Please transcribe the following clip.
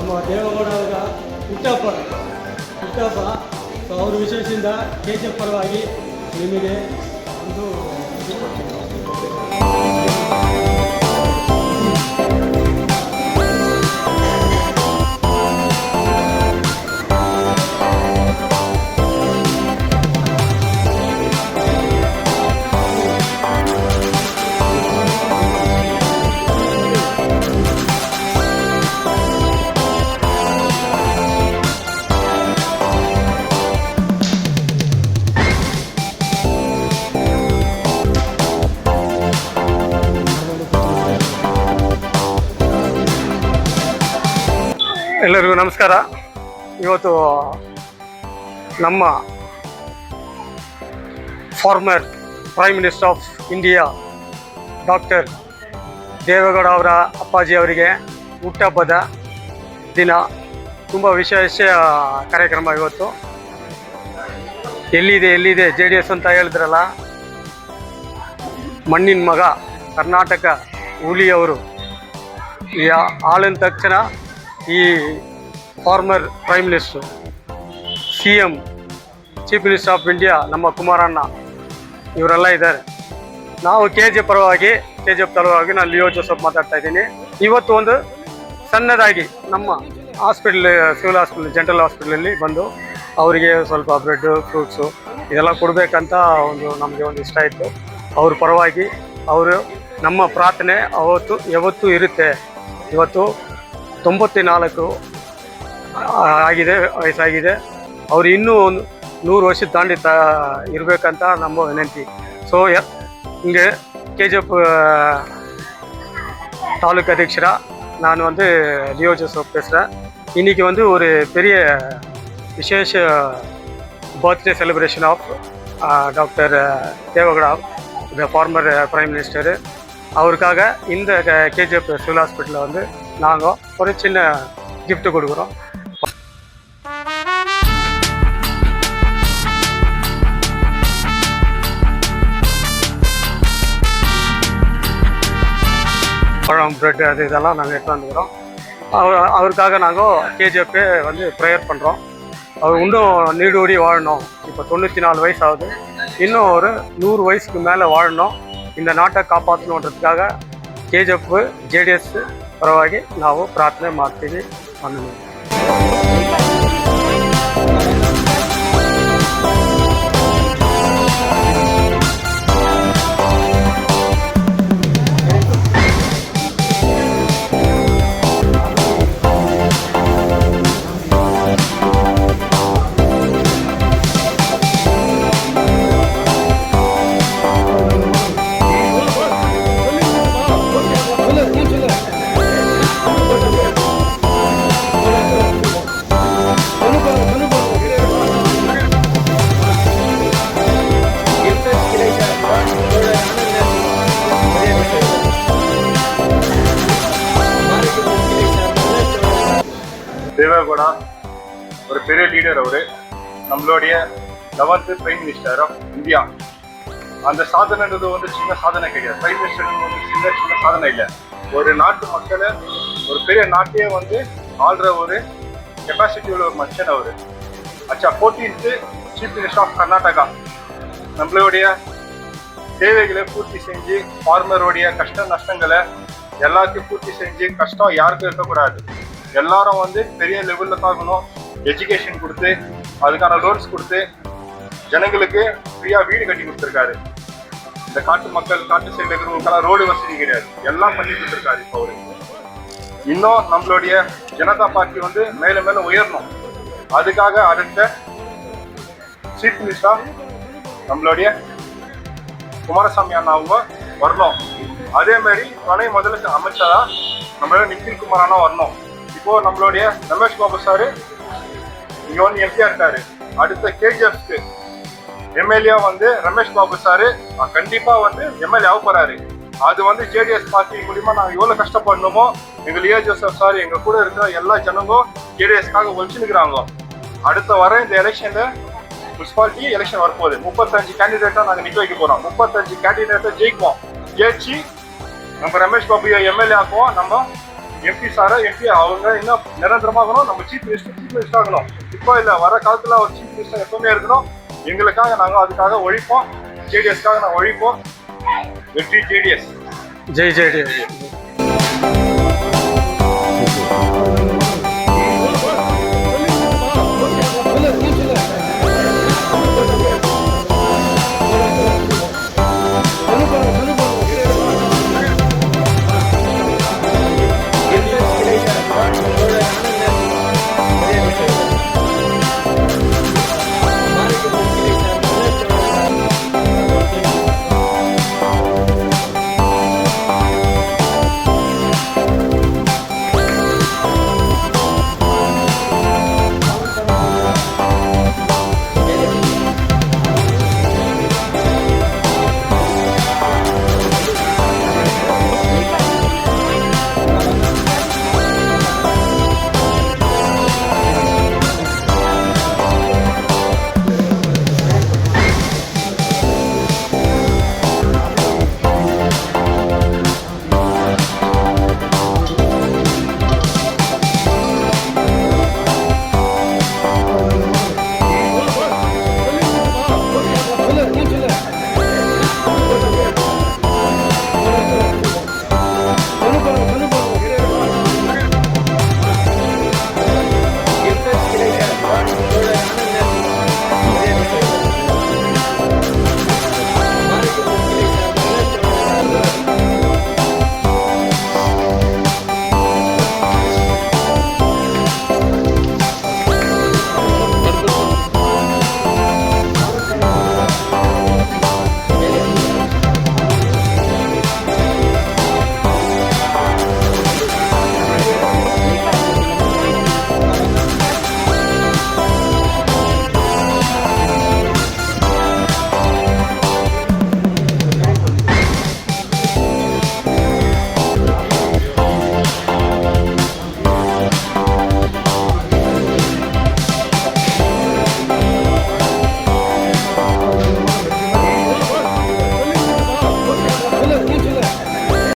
ನಮ್ಮ ದೇವೇಗೌಡ ಅವರ ಹುಟ್ಟಹಬ್ಬ ಸೊ ಅವ್ರ ವಿಶೇಷದಿಂದ KGF ಪರವಾಗಿ ನಿಮಗೆ ಒಂದು ಎಲ್ಲರಿಗೂ ನಮಸ್ಕಾರ. ಇವತ್ತು ನಮ್ಮ former prime minister of India doctor Deve Gowda ಅವರ ಅಪ್ಪಾಜಿ ಅವರಿಗೆ ಹುಟ್ಟುಹಬ್ಬದ ದಿನ. ತುಂಬ ವಿಶೇಷ ಕಾರ್ಯಕ್ರಮ ಇವತ್ತು. ಎಲ್ಲಿದೆ JDS ಅಂತ ಹೇಳಿದ್ರಲ್ಲ, ಮಣ್ಣಿನ ಮಗ ಕರ್ನಾಟಕ ಹುಲಿಯವರು ಆಳಿದ ತಕ್ಷಣ ಈ farmer prime minister CM chief minister of India ನಮ್ಮ ಕುಮಾರಣ್ಣ ಇವರೆಲ್ಲ ಇದ್ದಾರೆ. ನಾವು KGF ಪರವಾಗಿ ನಾನು ಲಿಯೋ ಜೋಸೆಫ್ ಮಾತಾಡ್ತಾ ಇದ್ದೀನಿ. ಇವತ್ತು ಒಂದು ಸಣ್ಣದಾಗಿ ನಮ್ಮ ಹಾಸ್ಪಿಟ್ಲ್, ಸಿವಿಲ್ ಹಾಸ್ಪಿಟ್ಲ್, ಜನರಲ್ ಹಾಸ್ಪಿಟ್ಲಲ್ಲಿ ಬಂದು ಅವರಿಗೆ ಸ್ವಲ್ಪ ಬ್ರೆಡ್ಡು, ಫ್ರೂಟ್ಸು ಇದೆಲ್ಲ ಕೊಡಬೇಕಂತ ನಮಗೆ ಒಂದು ಇಷ್ಟ ಇತ್ತು. ಅವ್ರ ಪರವಾಗಿ ನಮ್ಮ ಪ್ರಾರ್ಥನೆ ಯಾವತ್ತೂ ಇರುತ್ತೆ. ಇವತ್ತು 94 ಆಗಿದೆ, ವಯಸ್ಸಾಗಿದೆ. ಅವರು ಇನ್ನೂ 100 ವರ್ಷ ತಾಂಡಿ ಇರಬೇಕಂತ ನಮ್ಮ ವಿನಂತಿ. ஸோ இங்கே KGF தாலுக்கு அಧ್ಯக்ஷரா நான் லியோ ஜோசப் பேசுகிறேன். இன்றைக்கி ஒரு பெரிய விசேஷ birthday celebration of doctor Deve Gowda, the former prime minister. அவருக்காக இந்த KGF சிவில் ஹாஸ்பிட்டலில் நாங்கள் ஒரு சின்ன கிஃப்ட் கொடுக்குறோம். பழம், பிரெட் அது இதெல்லாம் நாங்கள் எடுத்து வந்துக்கிறோம். அவருக்காக நாங்கள் KGF ப்ரேயர் பண்ணுறோம். அவர் இன்னும் நீடூடி வாழணும். இப்போ 94 வயசு ஆகுது. இன்னும் ஒரு 100 வயசுக்கு மேலே வாழணும். இந்த ನಾಟಕ ಕಾಪಾಡೋದ್ರಕ್ಕಾಗ KGF JDS ಪರವಾಗಿ ನಾವು ಪ್ರಾರ್ಥನೆ ಮಾಡ್ತೀವಿ. தேவேகவுடா ஒரு பெரிய லீடர். அவர் நம்மளுடைய 11th prime minister of India. அந்த சாதனைன்றது சின்ன சாதனை கிடையாது. பிரைம் மினிஸ்டர் சின்ன சாதனை இல்லை. ஒரு நாட்டு மக்களை, ஒரு பெரிய நாட்டையே ஆள்ற ஒரு கெப்பாசிட்டி உள்ள ஒரு மனுஷன் அவர். 14th chief minister of Karnataka. நம்மளுடைய தேவைகளை பூர்த்தி செஞ்சு, ஃபார்மருடைய கஷ்ட நஷ்டங்களை எல்லாத்தையும் பூர்த்தி செஞ்சு, கஷ்டம் யாருக்கும் இருக்கக்கூடாது, எல்லாரும் பெரிய லெவலில் தாக்கணும். எஜுகேஷன் கொடுத்து, அதுக்கான லோன்ஸ் கொடுத்து, ஜனங்களுக்கு ஃப்ரீயாக வீடு கட்டி கொடுத்துருக்காரு. இந்த காட்டு மக்கள், காட்டு சைடில் இருக்கிறவங்களுக்கெல்லாம் ரோடு வசதி கிடையாது, எல்லாம் பண்ணி கொடுத்துருக்காரு. இப்போ அவரு இன்னும் நம்மளுடைய ஜனதா பார்ட்டி மேலே மேலே உயரணும். அதுக்காக அடுத்த சீஃப் மினிஸ்டர் நம்மளுடைய குமாரசாமி அண்ணா அவங்க வரணும். அதே மாதிரி துணை முதலுக்கு அமைச்சரா நம்மளோட நிக்கில் குமார் அண்ணா வரணும். இப்போ நம்மளுடைய ரமேஷ் பாபு சாரு இங்க எம்பியா இருக்காரு. அடுத்த KGFக்கு MLA ரமேஷ் பாபு சாரு கண்டிப்பா MLA ஆக போறாரு. அது JDS பார்ட்டி மூலியமா நாங்க எவ்வளவு கஷ்டப்படணுமோ, எங்க லியோ ஜோசப் சார் எங்க கூட இருக்கிற எல்லா ஜனங்களும் JDSக்காக ஒழிச்சுக்கிறாங்க. அடுத்த வர இந்த எலெக்ஷன்ல முனிசிபாலிட்டி எலெக்ஷன் வரப்போகுது. 35 கேண்டிடேட்டா நாங்க நிக்க வைக்க போறோம். 35 கேண்டிடேட்டை ஜெயிக்குவோம். ஜெயிச்சு நம்ம ரமேஷ் பாபு MLA ஆக்குவோம். நம்ம எம்பி சாரை எம்பி அவங்க இன்னும் நிரந்தரமாகணும், நம்ம சீஃப் மினிஸ்டர் ஆகணும். இப்போ இல்லை, வர காலத்தில் ஒரு சீஃப் மினிஸ்டர் எப்பவுமே இருக்கணும். எங்களுக்காக நாங்கள் அதுக்காக ஒழிப்போம், ஜேடிஎஸ்க்காக நாங்கள் ஒழிப்போம். வெற்றி ஜேடிஎஸ். ஜெய் ஜேடிஎஸ்.